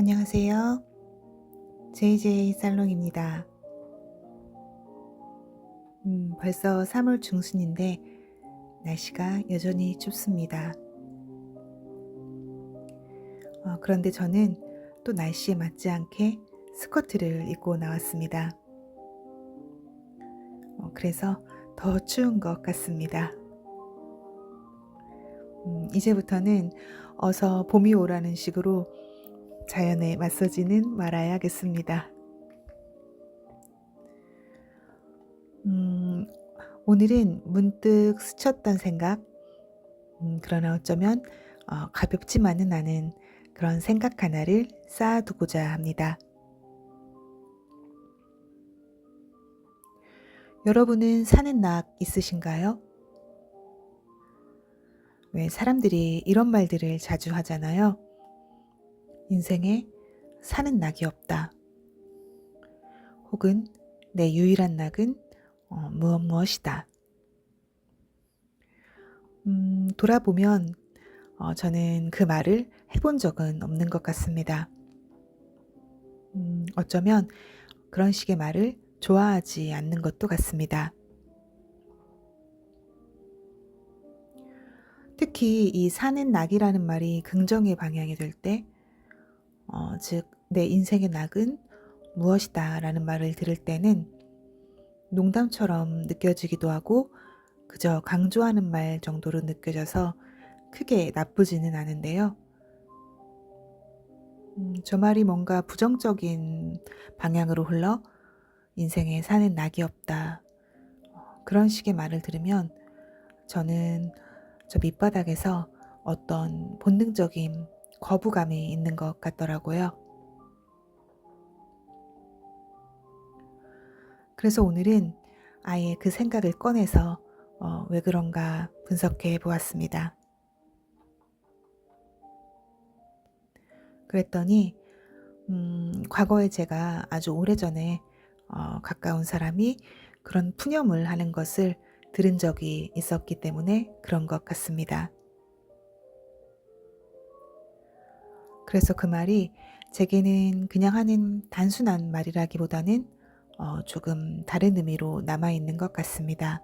안녕하세요. JJ 살롱입니다. 벌써 3월 중순인데 날씨가 여전히 춥습니다. 그런데 저는 또 날씨에 맞지 않게 스커트를 입고 나왔습니다. 그래서 더 추운 것 같습니다. 이제부터는 어서 봄이 오라는 식으로 자연에 맞서지는 말아야겠습니다. 음, 오늘은 문득 스쳤던 생각, 그러나 어쩌면 가볍지만은 않은 그런 생각 하나를 쌓아두고자 합니다. 여러분은 사는 낙 있으신가요? 왜 사람들이 이런 말들을 자주 하잖아요. 인생에 사는 낙이 없다. 혹은 내 유일한 낙은 무엇이다. 돌아보면 저는 그 말을 해본 적은 없는 것 같습니다. 어쩌면 그런 식의 말을 좋아하지 않는 것도 같습니다. 특히 이 사는 낙이라는 말이 긍정의 방향이 될 때, 즉, 내 인생의 낙은 무엇이다 라는 말을 들을 때는 농담처럼 느껴지기도 하고 그저 강조하는 말 정도로 느껴져서 크게 나쁘지는 않은데요. 저 말이 뭔가 부정적인 방향으로 흘러 인생에 사는 낙이 없다. 그런 식의 말을 들으면 저는 저 밑바닥에서 어떤 본능적인 거부감이 있는 것 같더라고요. 그래서 오늘은 아예 그 생각을 꺼내서 왜 그런가 분석해 보았습니다. 그랬더니 과거에 제가 아주 오래전에 가까운 사람이 그런 푸념을 하는 것을 들은 적이 있었기 때문에 그런 것 같습니다. 그래서 그 말이 제게는 그냥 하는 단순한 말이라기보다는 조금 다른 의미로 남아있는 것 같습니다.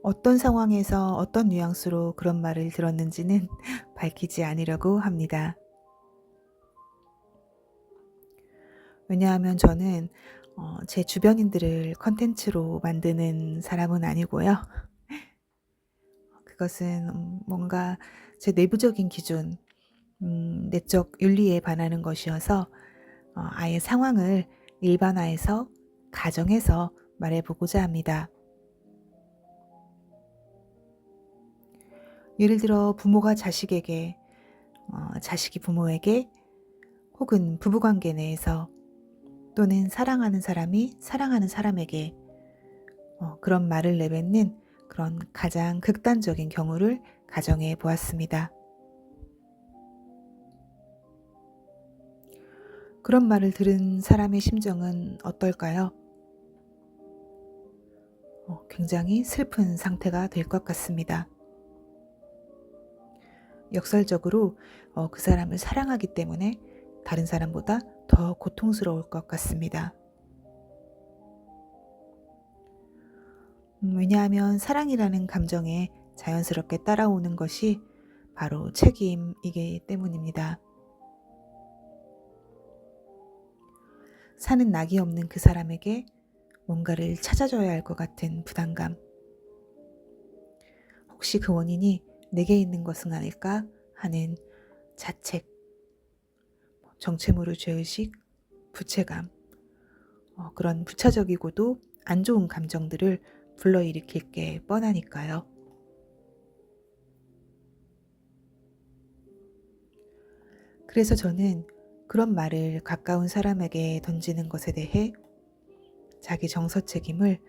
어떤 상황에서 어떤 뉘앙스로 그런 말을 들었는지는 밝히지 않으려고 합니다. 왜냐하면 저는 제 주변인들을 컨텐츠로 만드는 사람은 아니고요. 그것은 뭔가 제 내부적인 기준, 내적 윤리에 반하는 것이어서 아예 상황을 일반화해서 가정해서 말해보고자 합니다. 예를 들어 부모가 자식에게, 자식이 부모에게 혹은 부부관계 내에서 또는 사랑하는 사람이 사랑하는 사람에게 그런 말을 내뱉는 그런 가장 극단적인 경우를 가정해 보았습니다. 그런 말을 들은 사람의 심정은 어떨까요? 굉장히 슬픈 상태가 될 것 같습니다. 역설적으로 그 사람을 사랑하기 때문에 다른 사람보다 더 고통스러울 것 같습니다. 왜냐하면 사랑이라는 감정에 자연스럽게 따라오는 것이 바로 책임이기 때문입니다. 사는 낙이 없는 그 사람에게 뭔가를 찾아줘야 할 것 같은 부담감. 혹시 그 원인이 내게 있는 것은 아닐까 하는 자책, 정체모를 죄의식, 부채감, 그런 부차적이고도 안 좋은 감정들을 불러일으킬 게 뻔하니까요. 그래서 저는 그런 말을 가까운 사람에게 던지는 것에 대해 자기 정서 책임을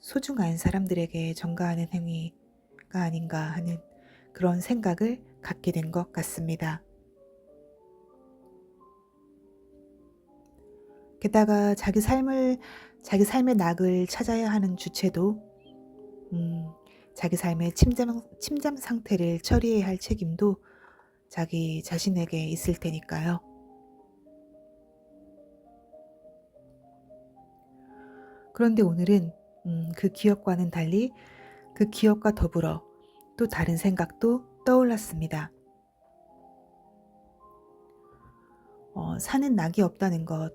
소중한 사람들에게 전가하는 행위가 아닌가 하는 그런 생각을 갖게 된 것 같습니다. 게다가 자기 삶의 낙을 찾아야 하는 주체도 음, 자기 삶의 침잠 상태를 처리해야 할 책임도 자기 자신에게 있을 테니까요. 그런데 오늘은 그 기억과는 달리 그 기억과 더불어 또 다른 생각도 떠올랐습니다. 사는 낙이 없다는 것,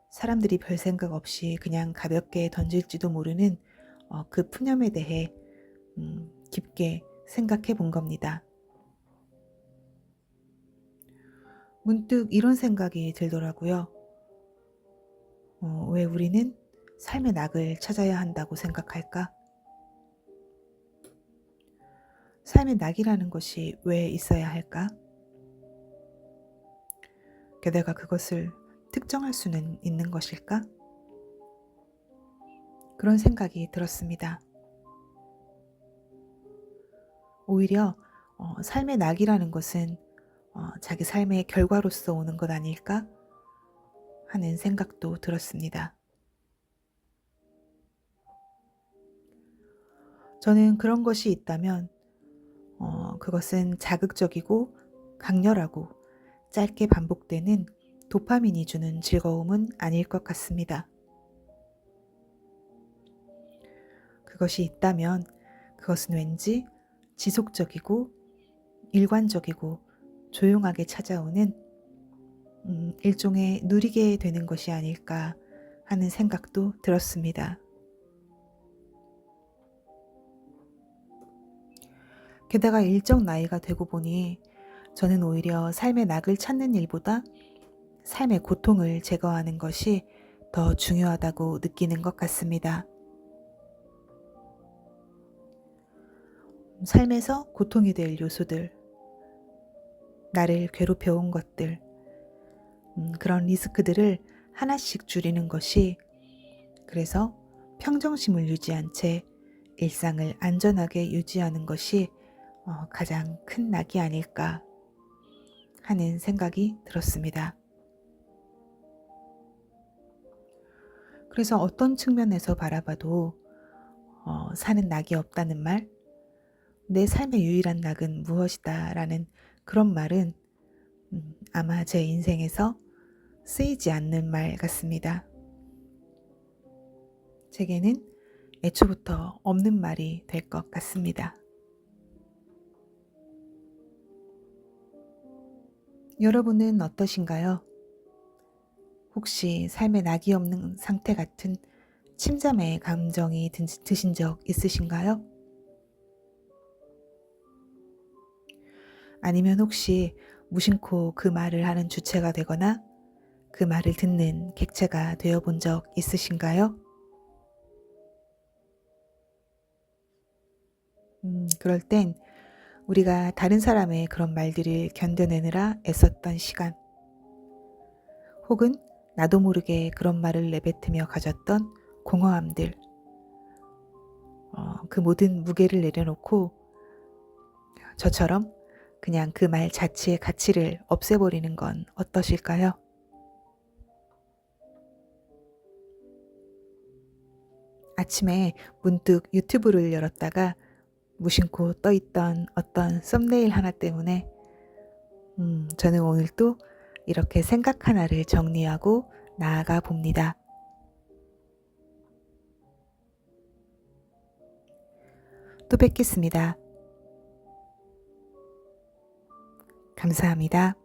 사람들이 별 생각 없이 그냥 가볍게 던질지도 모르는 그 푸념에 대해 깊게 생각해 본 겁니다. 문득 이런 생각이 들더라고요. 왜 우리는 삶의 낙을 찾아야 한다고 생각할까? 삶의 낙이라는 것이 왜 있어야 할까? 게다가 그것을 특정할 수는 있는 것일까? 그런 생각이 들었습니다. 오히려 삶의 낙이라는 것은 자기 삶의 결과로서 오는 것 아닐까 하는 생각도 들었습니다. 저는 그런 것이 있다면 그것은 자극적이고 강렬하고 짧게 반복되는 도파민이 주는 즐거움은 아닐 것 같습니다. 그것이 있다면 그것은 왠지 지속적이고 일관적이고 조용하게 찾아오는 일종의 누리게 되는 것이 아닐까 하는 생각도 들었습니다. 게다가 일정 나이가 되고 보니 저는 오히려 삶의 낙을 찾는 일보다 삶의 고통을 제거하는 것이 더 중요하다고 느끼는 것 같습니다. 삶에서 고통이 될 요소들, 나를 괴롭혀온 것들, 그런 리스크들을 하나씩 줄이는 것이, 그래서 평정심을 유지한 채 일상을 안전하게 유지하는 것이 가장 큰 낙이 아닐까 하는 생각이 들었습니다. 그래서 어떤 측면에서 바라봐도 사는 낙이 없다는 말, 내 삶의 유일한 낙은 무엇이다 라는 그런 말은 아마 제 인생에서 쓰이지 않는 말 같습니다. 제게는 애초부터 없는 말이 될 것 같습니다. 여러분은 어떠신가요? 혹시 삶에 낙이 없는 상태 같은 침잠의 감정이 드신 적 있으신가요? 아니면 혹시 무심코 그 말을 하는 주체가 되거나 그 말을 듣는 객체가 되어 본 적 있으신가요? 그럴 땐 우리가 다른 사람의 그런 말들을 견뎌내느라 애썼던 시간, 혹은 나도 모르게 그런 말을 내뱉으며 가졌던 공허함들, 그 모든 무게를 내려놓고 저처럼 그냥 그 말 자체의 가치를 없애버리는 건 어떠실까요? 아침에 문득 유튜브를 열었다가 무심코 떠있던 어떤 썸네일 하나 때문에 저는 오늘 또 이렇게 생각 하나를 정리하고 나아가 봅니다. 또 뵙겠습니다. 감사합니다.